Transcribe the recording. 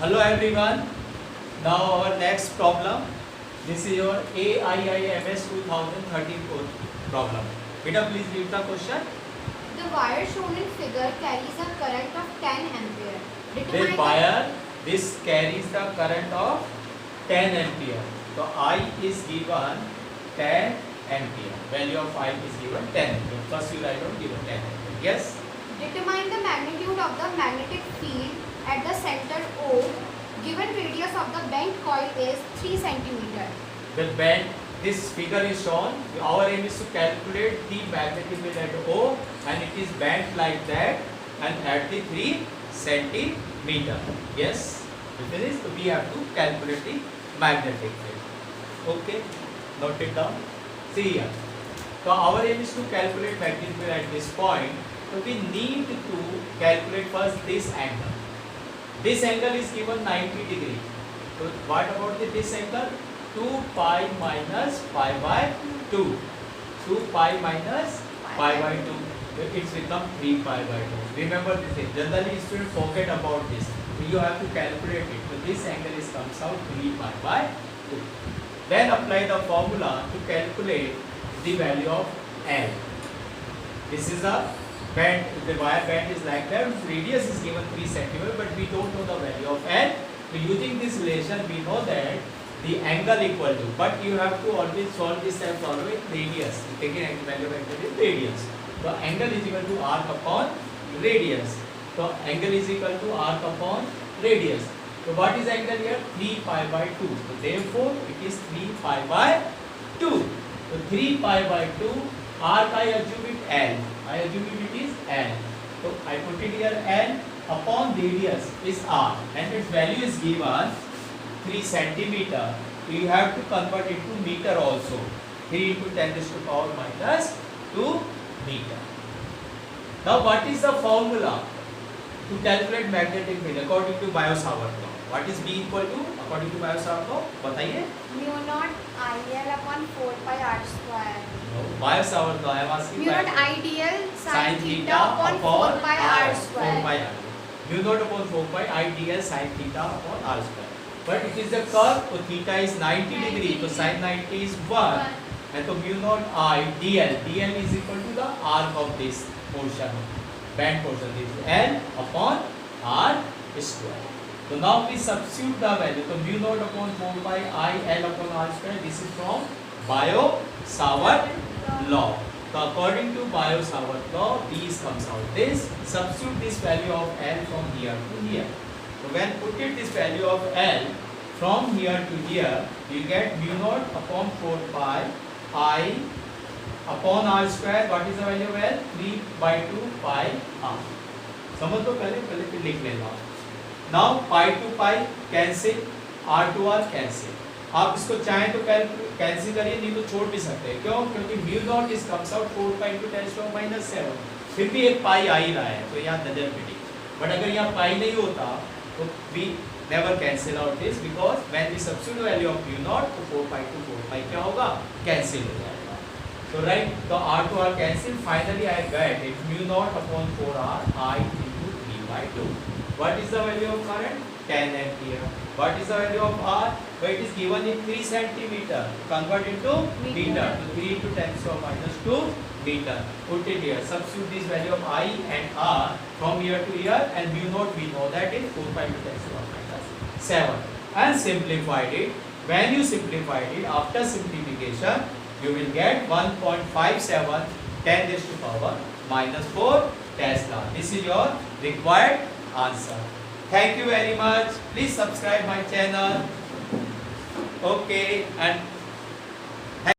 Hello everyone. Now our next problem. This is your AIIMS 2013 problem. Beta, please read the question. The wire shown in figure carries a current of 10 ampere. This wire, this carries the current of 10 ampere. So I is given 10 ampere. Value of I is given 10 ampere. First you write down given 10 ampere. Yes. Determine the magnitude of the magnetic field at the center O. Given radius of the bent coil is 3 cm. The bend, this figure is shown. Our aim is to calculate the magnetic field at O, and it is bent like that and at the 3 centimeter. Yes, this is we have to calculate the magnetic field. Okay, note it down. See here. So our aim is to calculate magnetic field at this point. So we need to calculate first this angle. This angle is given 90 degree. So what about this angle? 2 pi minus pi by 2. 2 pi minus pi by 2. It's become 3 pi by 2. Remember this thing. Generally students forget about this. So you have to calculate it. So this angle is comes out 3 pi by 2. Then apply the formula to calculate the value of L. This is a bend, the wire bend is like that. Radius is given 3 cm, but we don't know the value of L. So using this relation, we know that the angle equal to, but you have to always solve this time following radius. Taking value of angle is radius. So angle is equal to arc upon radius. So angle is equal to arc upon radius. So what is angle here? 3 pi by 2. So therefore it is 3 pi by 2. So 3 pi by 2. Arc I assume it L. I assume it is L. So I put it here L upon radius is R, and its value is given 3 centimeter. So you have to convert it to meter also. 3 into 10 raised to power minus 2 meter. Now what is the formula to calculate magnetic field according to Biot-Savart law? What is B equal to according to Biot-Savart law? बताइए. Mu naught IL upon 4 pi r square. No, Biot-Savart law. I am asking. Mu naught ideal sin theta upon 4 pi r square. 4 pi r. Mu naught upon 4 pi ideal sin theta upon r square. But it is a curve, so theta is 90 degree, so sin 90 is 1. And so mu naught I dl is equal to the arc of this portion, band portion. This is L upon r square. So now we substitute the value. So mu naught upon 4 pi I L upon r square. This is from Biot-Savart law. So according to Biot-Savart law, these comes out. This substitute this value of L from here to here. So when put it this value of L from here to here, you get mu naught upon 4 pi I upon r square. What is the value of L? 3 by 2 pi r. समझ तो पहले फिर लिख लेना. Now pi to pi cancel, r to r cancel. आप इसको चाहें तो कैंसिल करिए, नहीं तो छोड़ भी सकते हैं. क्यों? क्योंकि mu naught is comes out 4 pi into 10 to minus 7. फिर भी एक पाई आ ही रहा है, तो यहाँ नजर पिटी. बट अगर यहाँ पाई नहीं होता तो we never cancel out this, because when we substitute value of mu naught, तो 4 pi to 4 pi क्या होगा? Cancel हो जाएगा. So right, तो r to r cancel. Finally I get it mu naught upon 4r I into 3 by 2. What is the value of current? 10 ampere. What is the value of r? So it is given in 3 centimeter. Convert into meter. So 3 into 10 to minus 2 meter. Put it here. Substitute this value of I and r from here to here, and mu naught we know that is 4 pi into 10 to minus 7. And simplified it. When you simplified it, after simplification, you will get 1.57 10 raised to power minus 4 Tesla. This is your required answer. Thank you very much. Please subscribe my channel. Okay, and